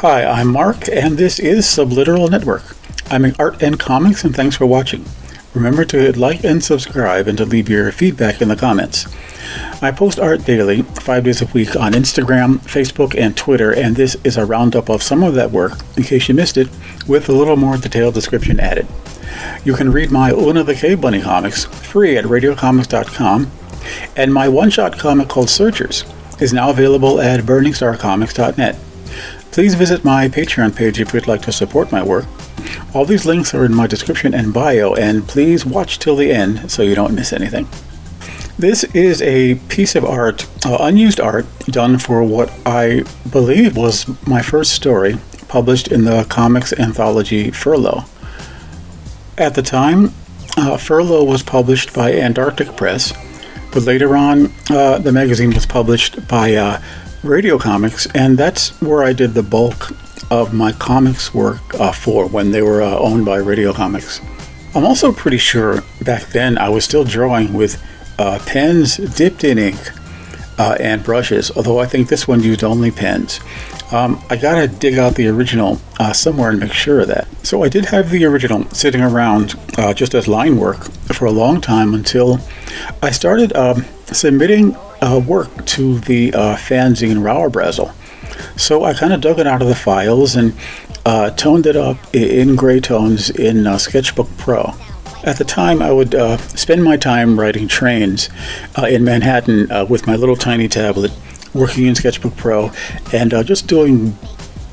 Hi, I'm Mark, and this is Subliteral Network. I'm in art and comics, and thanks for watching. Remember to hit like and subscribe, and to leave your feedback in the comments. I post art daily, 5 days a week on Instagram, Facebook, and Twitter, and this is a roundup of some of that work, in case you missed it, with a little more detailed description added. You can read my Una the Cave Bunny comics free at radiocomics.com, and my one-shot comic called Searchers is now available at burningstarcomics.net. Please visit my Patreon page if you'd like to support my work. All these links are in my description and bio, and please watch till the end so you don't miss anything. This is a piece of art, unused art, done for what I believe was my first story, published in the comics anthology Furlough. At the time, Furlough was published by Antarctic Press, but later on, the magazine was published by Radio Comics, and that's where I did the bulk of my comics work for when they were owned by Radio Comics. I'm also pretty sure back then I was still drawing with pens dipped in ink and brushes, although I think this one used only pens. I gotta dig out the original somewhere and make sure of that. So I did have the original sitting around just as line work for a long time until I started submitting work to the fanzine Rauerbrazel. So I kind of dug it out of the files and toned it up in gray tones in Sketchbook Pro. At the time, I would spend my time writing trains in Manhattan with my little tiny tablet, working in Sketchbook Pro, and just doing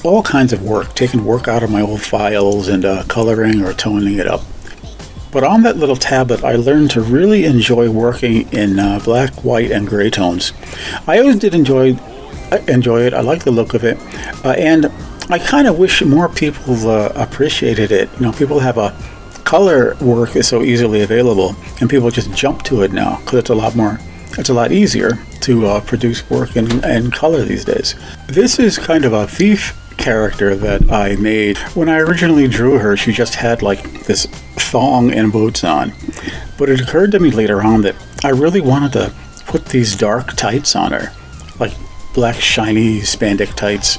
all kinds of work, taking work out of my old files and coloring or toning it up. But on that little tablet, I learned to really enjoy working in black, white, and gray tones. I always did enjoy it. I like the look of it, and I kind of wish more people appreciated it. You know, people have a color work is so easily available, and people just jump to it now because it's a lot easier to produce work in color these days. This is kind of a thief character that I made. When I originally drew her, she just had like this thong and boots on, but it occurred to me later on that I really wanted to put these dark tights on her, like black shiny spandex tights,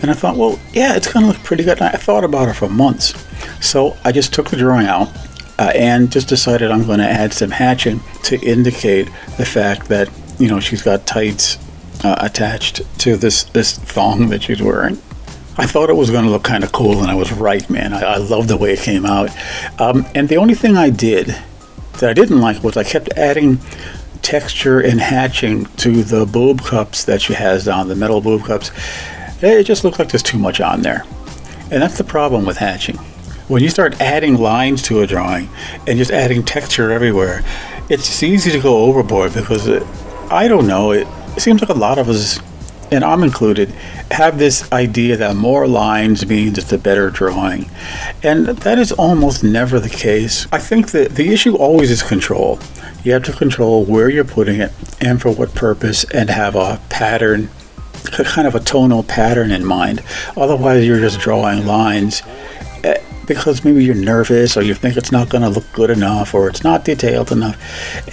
and I thought, well, yeah, it's gonna look pretty good. And I thought about it for months, so I just took the drawing out and just decided I'm going to add some hatching to indicate the fact that, you know, she's got tights attached to this thong that she's wearing. I thought it was going to look kind of cool, and I was right, man. I love the way it came out. And the only thing I did that I didn't like was I kept adding texture and hatching to the Boobcups that she has on, the metal Boobcups. It just looked like there's too much on there. And that's the problem with hatching. When you start adding lines to a drawing and just adding texture everywhere, it's just easy to go overboard because, I don't know, it seems like a lot of us, and I'm included, have this idea that more lines means it's a better drawing. And that is almost never the case. I think that the issue always is control. You have to control where you're putting it and for what purpose, and have a pattern, kind of a tonal pattern in mind. Otherwise, you're just drawing lines because maybe you're nervous, or you think it's not going to look good enough, or it's not detailed enough,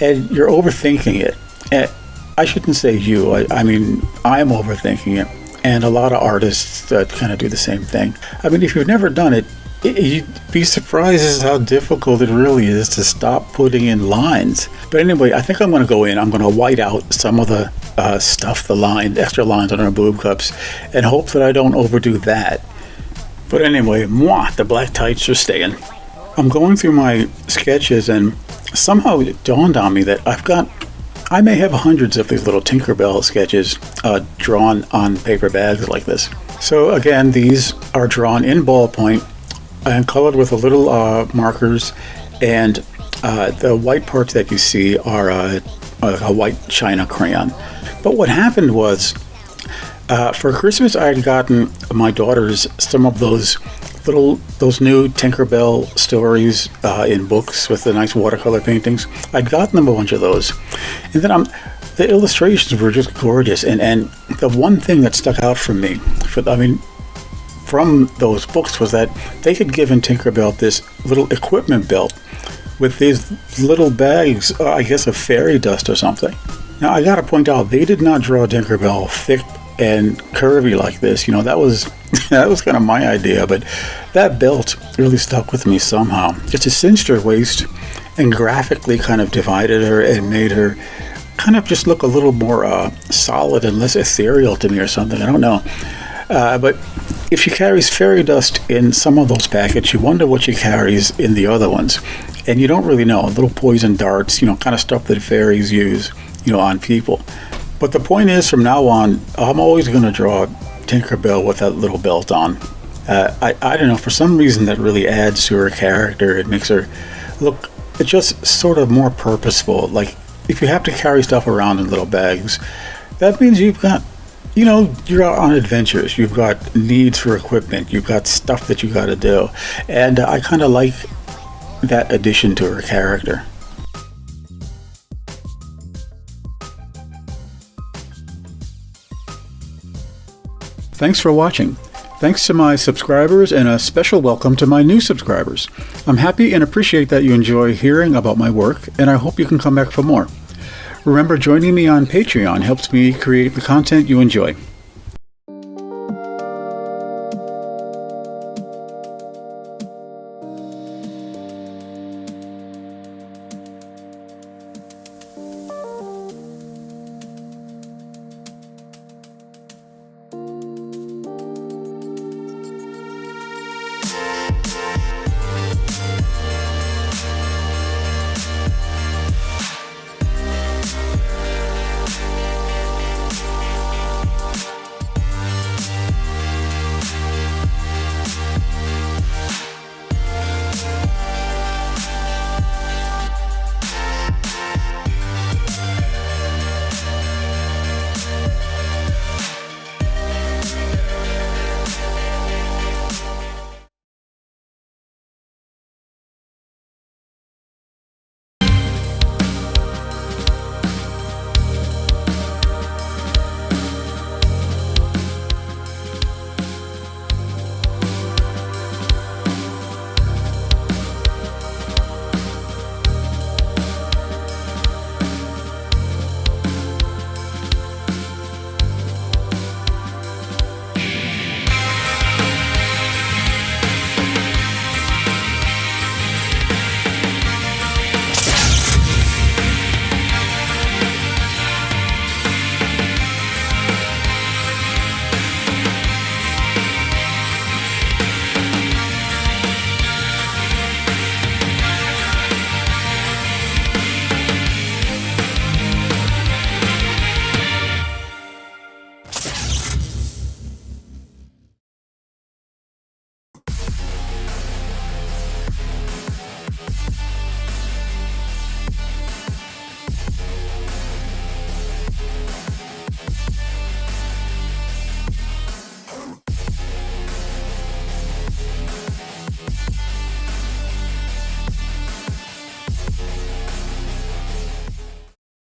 and you're overthinking it. And I shouldn't say you, I mean, I'm overthinking it, and a lot of artists kind of do the same thing. I mean, if you've never done it, you'd be surprised at how difficult it really is to stop putting in lines. But anyway, I think I'm going to go in, I'm going to white out some of the stuff, the extra lines on our Boobcups, and hope that I don't overdo that. But anyway, the black tights are staying. I'm going through my sketches, and somehow it dawned on me that I may have hundreds of these little Tinkerbelle sketches drawn on paper bags like this. So again, these are drawn in ballpoint and colored with a little markers, and the white parts that you see are a white China crayon. But what happened was, for Christmas, I had gotten my daughters some of those new Tinkerbelle stories in books with the nice watercolor paintings. I'd gotten them a bunch of those, and then the illustrations were just gorgeous. And the one thing that stuck out for me, from those books, was that they had given Tinkerbelle this little equipment belt with these little bags, I guess of fairy dust or something. Now I gotta point out, they did not draw Tinkerbelle thick and curvy like this. You know, that was that was kind of my idea, but that belt really stuck with me somehow. It just cinched her waist and graphically kind of divided her and made her kind of just look a little more solid and less ethereal to me or something. I don't know. But if she carries fairy dust in some of those packets, you wonder what she carries in the other ones. And you don't really know. Little poison darts, you know, kind of stuff that fairies use, you know, on people. But the point is, from now on, I'm always going to draw Tinkerbelle with that little belt on. I don't know, for some reason that really adds to her character. It makes her look just sort of more purposeful. Like, if you have to carry stuff around in little bags, that means you've got, you know, you're out on adventures. You've got needs for equipment. You've got stuff that you got to do. And I kind of like that addition to her character. Thanks for watching. Thanks to my subscribers, and a special welcome to my new subscribers. I'm happy and appreciate that you enjoy hearing about my work, and I hope you can come back for more. Remember, joining me on Patreon helps me create the content you enjoy.